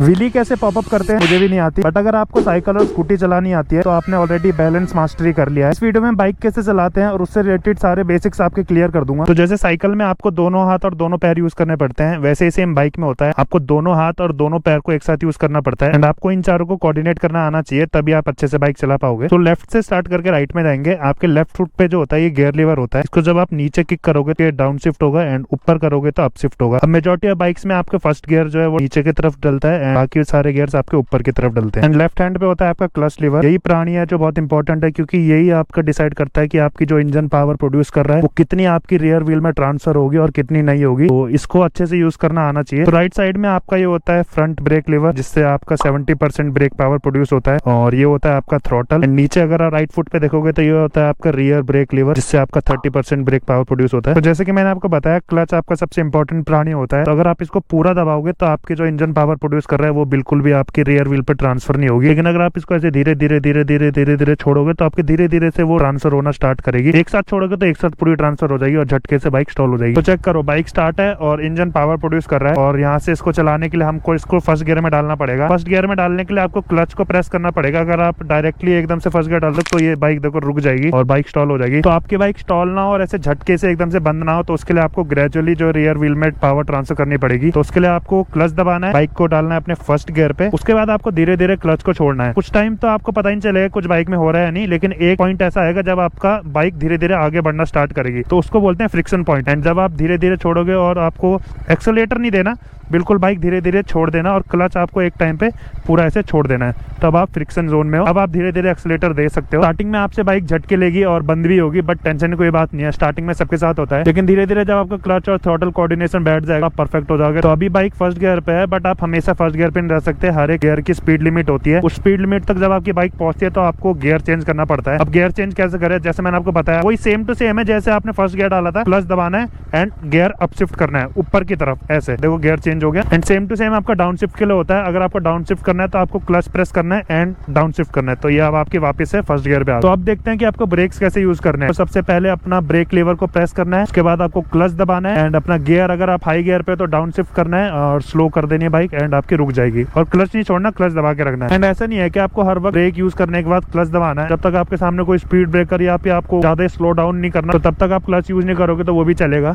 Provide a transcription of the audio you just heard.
Wheelie कैसे popup करते हैं मुझे भी नहीं आती, बट अगर आपको साइकिल और स्कूटी चलानी आती है तो आपने ऑलरेडी बैलेंस मास्टरी कर लिया है। इस वीडियो में बाइक कैसे चलाते हैं और उससे रिलेटेड सारे बेसिक्स आपके क्लियर कर दूंगा। तो जैसे साइकिल में आपको दोनों हाथ और दोनों पैर यूज करने पड़ते हैं, वैसे ही सेम बाइक में होता है, आपको दोनों हाथ और दोनों पैर को एक साथ यूज करना पड़ता है। एंड आपको इन चारों को कोऑर्डिनेट करना आना चाहिए, तभी आप अच्छे से बाइक चला पाओगे। तो लेफ्ट से स्टार्ट करके राइट में जाएंगे। आपके लेफ्ट फुट पे जो होता है ये गियर लीवर होता है। इसको जब आप नीचे किक करोगे तो ये डाउन शिफ्ट होगा एंड ऊपर करोगे तो अप शिफ्ट होगा। अब मेजॉरिटी ऑफ बाइक्स में आपके फर्स्ट गियर जो है वो नीचे की तरफ डलता है एंड बाकी सारे गियर्स आपके ऊपर की तरफ डलते हैं। एंड लेफ्ट हैंड पे होता है आपका क्लच लीवर। यही प्राणी है जो बहुत इंपॉर्टेंट है, क्योंकि यही आपका डिसाइड करता है कि आपकी जो इंजन पावर प्रोड्यूस कर रहा है वो कितनी आपकी रियर व्हील में ट्रांसफर होगी और कितनी नहीं होगी। तो इसको अच्छे से यूज करना आना चाहिए। तो राइट साइड में आपका ये होता है फ्रंट ब्रेक लीवर, जिससे आपका 70% ब्रेक पावर प्रोड्यूस होता है, और ये होता है आपका थ्रॉटल। नीचे अगर आप राइट फुट पे देखोगे तो ये होता है आपका रियर ब्रेक लीवर, जिससे आपका 30% ब्रेक पावर प्रोड्यूस होता है। तो जैसे कि मैंने आपको बताया, क्लच आपका सबसे इंपॉर्टेंट प्राणी होता है। तो अगर आप इसको पूरा दबाओगे तो आपकी जो इंजन पावर प्रोड्यूस कर रहा है वो बिल्कुल भी आपकी रियर व्हील पे ट्रांसफर नहीं होगी। लेकिन अगर आप इसको ऐसे धीरे धीरे धीरे धीरे धीरे धीरे छोड़ोगे तो आपके धीरे धीरे से वो ट्रांसफर होना स्टार्ट करेगी। एक साथ छोड़ोगे तो एक साथ पूरी ट्रांसफर हो जाएगी और झटके से बाइक स्टॉल हो जाएगी। तो चेक करो, बाइक स्टार्ट है और इंजन पावर प्रोड्यूस कर रहा है, और यहाँ से इसको चलाने के लिए हमको इसको फर्स्ट गियर में डालना पड़ेगा। फर्स्ट गियर में डालने के लिए आपको क्लच को प्रेस करना पड़ेगा। अगर आप डायरेक्टली एकदम से फर्स्ट गियर डाल दो तो ये बाइक देखो रुक जाएगी और बाइक स्टॉल हो जाएगी। तो आपकी बाइक स्टॉल ना हो और ऐसे झटके से एकदम से बंद ना हो, तो उसके लिए आपको ग्रेजुअली जो रियर व्हील में पावर ट्रांसफर करनी पड़ेगी। तो उसके लिए आपको क्लच दबाना है, बाइक को डालना है अपने फर्स्ट गियर पे। उसके बाद आपको धीरे धीरे क्लच को छोड़ना है। कुछ टाइम तो आपको पता ही नहीं चलेगा कुछ बाइक में हो रहा है नहीं, लेकिन एक पॉइंट ऐसा आएगा जब आपका बाइक धीरे धीरे आगे बढ़ना स्टार्ट करेगी, तो उसको बोलते हैं फ्रिक्शन पॉइंट। एंड जब आप धीरे धीरे छोड़ोगे और आपको एक्सेलेरेटर नहीं देना, बिल्कुल बाइक धीरे धीरे छोड़ देना, और क्लच आपको एक टाइम पे पूरा ऐसे छोड़ देना है, तब आप फ्रिक्शन जोन में हो। अब आप धीरे धीरे एक्सेलेरेटर दे सकते हो। स्टार्टिंग में आपसे बाइक झटके लेगी और बंद भी होगी, बट टेंशन की कोई बात नहीं है, स्टार्टिंग में सबके साथ होता है। लेकिन धीरे धीरे जब आपका क्लच और थ्रॉटल कोऑर्डिनेशन बैठ जाएगा, आप परफेक्ट हो जाओगे। तो अभी बाइक फर्स्ट गियर पे है, बट आप हमेशा फर्स्ट गियर पे नहीं रह सकते। हर एक गियर की स्पीड लिमिट होती है। उस स्पीड लिमिट तक जब आपकी बाइक पहुंचती है तो आपको गियर चेंज करना पड़ता है। अब गियर चेंज कैसे करें, जैसे मैंने आपको बताया वही सेम टू सेम है जैसे आपने फर्स्ट गियर डाला था। क्लच दबाना है एंड गियर अप शिफ्ट करना है ऊपर की तरफ, ऐसे देखो गियर चेंज हो गया। एंड सेम टू सेम आपका डाउन शिफ्ट के लिए होता है। अगर आपको डाउन शिफ्ट करना है तो आपको क्लच प्रेस करना है एंड डाउन शिफ्ट करना है। तो ये अब आपकी वापस से फर्स्ट गियर पे आ। तो अब देखते हैं कि आपको ब्रेक्स कैसे यूज करने हैं। तो सबसे पहले अपना ब्रेक लीवर को प्रेस करना है, उसके बाद आपको क्लच दबाना है एंड अपना गियर अगर आप हाई गियर पे तो डाउन शिफ्ट करना है और स्लो कर देनी है बाइक, एंड आपकी रुक जाएगी। और क्लच नहीं छोड़ना, क्लच दबा के रखना है। एंड ऐसा नहीं है कि आपको हर वक्त ब्रेक यूज करने के बाद क्लच दबाना है। जब तक आपके सामने कोई स्पीड ब्रेकर या फिर आपको ज्यादा स्लो डाउन नहीं करना, तो तब तक आप क्लच यूज नहीं करोगे तो वो भी चलेगा।